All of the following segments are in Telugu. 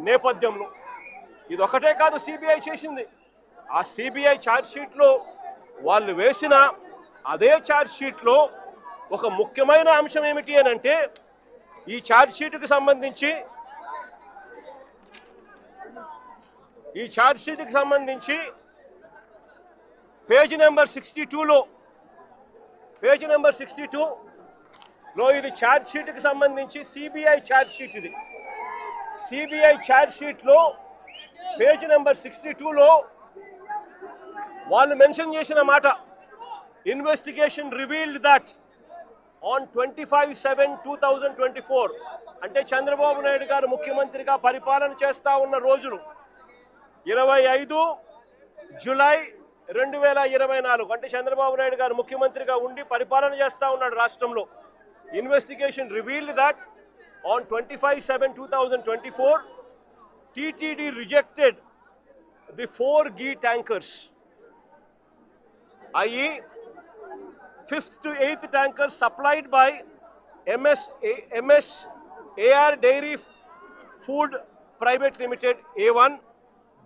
నేపథ్యంలో ఇది ఒకటే కాదు సిబిఐ చేసింది. ఆ సిబిఐ ఛార్జ్ షీట్లో వాళ్ళు వేసిన అదే ఛార్జ్ షీట్లో ఒక ముఖ్యమైన అంశం ఏమిటి అని అంటే, ఈ ఛార్జ్ షీట్కి సంబంధించి పేజ్ నెంబర్ 62లో ఇది ఛార్జ్ షీట్కి సంబంధించి సిబిఐ ఛార్జ్ షీట్. ఇది సిబిఐ ఛార్జ్ షీట్లో పేజ్ నెంబర్ 62లో వాళ్ళు మెన్షన్ చేసిన మాట, ఇన్వెస్టిగేషన్ రివీల్డ్ దట్ ఆన్ 25/7/2024 అంటే చంద్రబాబు నాయుడు గారు ముఖ్యమంత్రిగా పరిపాలన చేస్తా ఉన్న రోజులు 25 జూలై 2024 అంటే చంద్రబాబు నాయుడు గారు ముఖ్యమంత్రిగా ఉండి పరిపాలన చేస్తా ఉన్నాడు రాష్ట్రంలో. Investigation revealed that on 25/7/2024 TTD rejected the 4 ghee tankers, i.e. 5th to 8th tankers supplied by MS AR Dairy Food Private Limited A1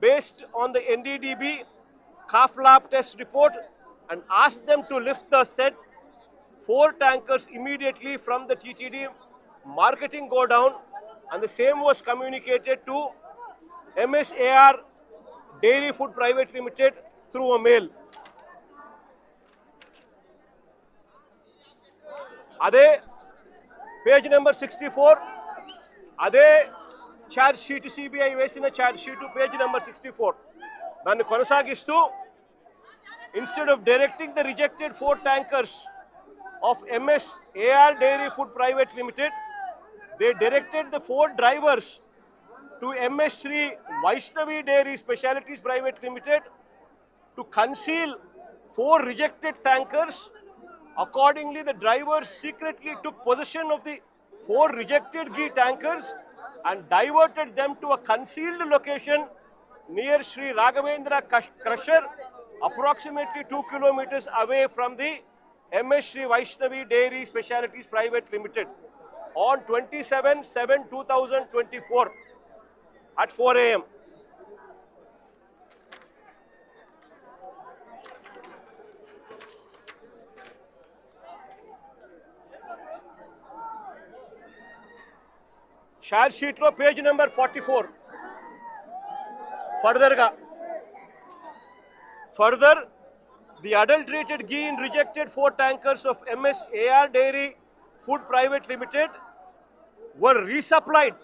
based on the NDDB calf lab test report, and asked them to lift the said 4 tankers immediately from the TTD marketing godown, and the same was communicated to MSAR Dairy Food Private Limited through a mail. అదే పేజ్ నెంబర్ 64 అదే ఛార్జ్ షీట్ సిబిఐ వేసిన ఛార్జ్ షీట్ పేజ్ నెంబర్ 64 దాన్ని కొనసాగిస్తూ, instead of directing the rejected 4 tankers of MSAR Dairy Food Private Limited, they directed the 4 drivers to MS Shri Vaishnavi Dairy Specialities Private Limited to conceal 4 rejected tankers. Accordingly, the drivers secretly took possession of the 4 rejected ghee tankers and diverted them to a concealed location near Sri Raghavendra Crusher, approximately 2 kilometers away from the MS Shri Vaishnavi Dairy Specialities Private Limited on 27/7/2024 at 4 a.m. Charge షీట్లో page number 44 further the adulterated ghee in rejected 4 tankers of MSAR Dairy Food Private Limited were resupplied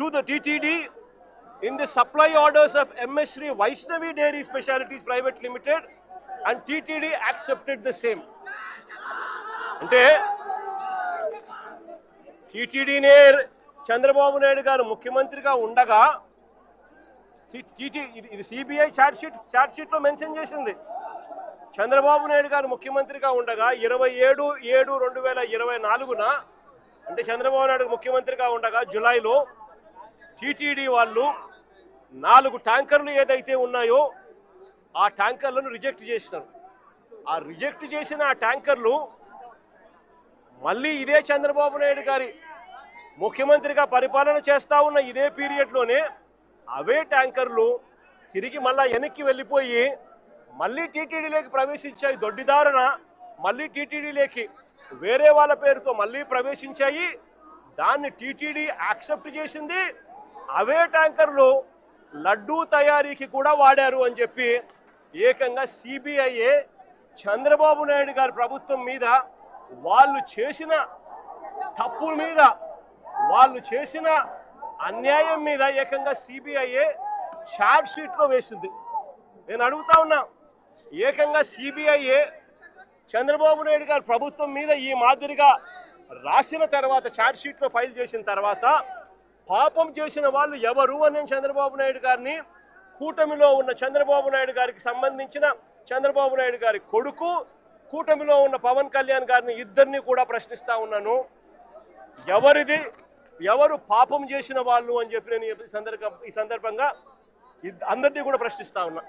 to the TTD in the supply orders of MS Shri Vaishnavi Dairy Specialities Private Limited, and TTD accepted the same. అంటే టీటీడీనే చంద్రబాబు నాయుడు గారు ముఖ్యమంత్రిగా ఉండగా ఇది సిబిఐ ఛార్జ్ షీట్లో మెన్షన్ చేసింది. చంద్రబాబు నాయుడు గారు ముఖ్యమంత్రిగా ఉండగా 27/7/2024 అంటే చంద్రబాబు నాయుడు ముఖ్యమంత్రిగా ఉండగా జూలైలో టీటీడీ వాళ్ళు 4 ట్యాంకర్లు ఏదైతే ఉన్నాయో ఆ ట్యాంకర్లను రిజెక్ట్ చేసినారు. ఆ రిజెక్ట్ చేసిన ఆ ట్యాంకర్లు మళ్ళీ ఇదే చంద్రబాబు నాయుడు గారి ముఖ్యమంత్రిగా పరిపాలన చేస్తూ ఉన్న ఇదే పీరియడ్లోనే అవే ట్యాంకర్లు తిరిగి మళ్ళీ వెనక్కి వెళ్ళిపోయి మళ్ళీ టీటీడీలోకి ప్రవేశించాయి. దొడ్డిదారున మళ్ళీ టీటీడీలోకి వేరే వాళ్ళ పేరుతో మళ్ళీ ప్రవేశించాయి. దాన్ని టీటీడీ యాక్సెప్ట్ చేసింది. అవే ట్యాంకర్లు లడ్డూ తయారీకి కూడా వాడారు అని చెప్పి ఏకంగా సిబిఐఏ చంద్రబాబు నాయుడు గారి ప్రభుత్వం మీద వాళ్ళు చేసిన తప్పుల మీద, వాళ్ళు చేసిన అన్యాయం మీద ఏకంగా సిబిఐఏ ఛార్జ్ షీట్లో వేసింది. నేను అడుగుతా ఉన్నా, ఏకంగా సిబిఐఏ చంద్రబాబు నాయుడు గారి ప్రభుత్వం మీద ఈ మాదిరిగా రాసిన తర్వాత, ఛార్జ్ షీట్లో ఫైల్ చేసిన తర్వాత పాపం చేసిన వాళ్ళు ఎవరు అని చంద్రబాబు నాయుడు గారిని, కూటమిలో ఉన్న చంద్రబాబు నాయుడు గారికి సంబంధించిన చంద్రబాబు నాయుడు గారి కొడుకు, కూటమిలో ఉన్న పవన్ కళ్యాణ్ గారిని ఇద్దరిని కూడా ప్రశ్నిస్తా ఉన్నాను. ఎవరు పాపం చేసిన వాళ్ళు అని చెప్పి నేను ఈ సందర్భంగా అందరినీ కూడా ప్రశ్నిస్తా ఉన్నా.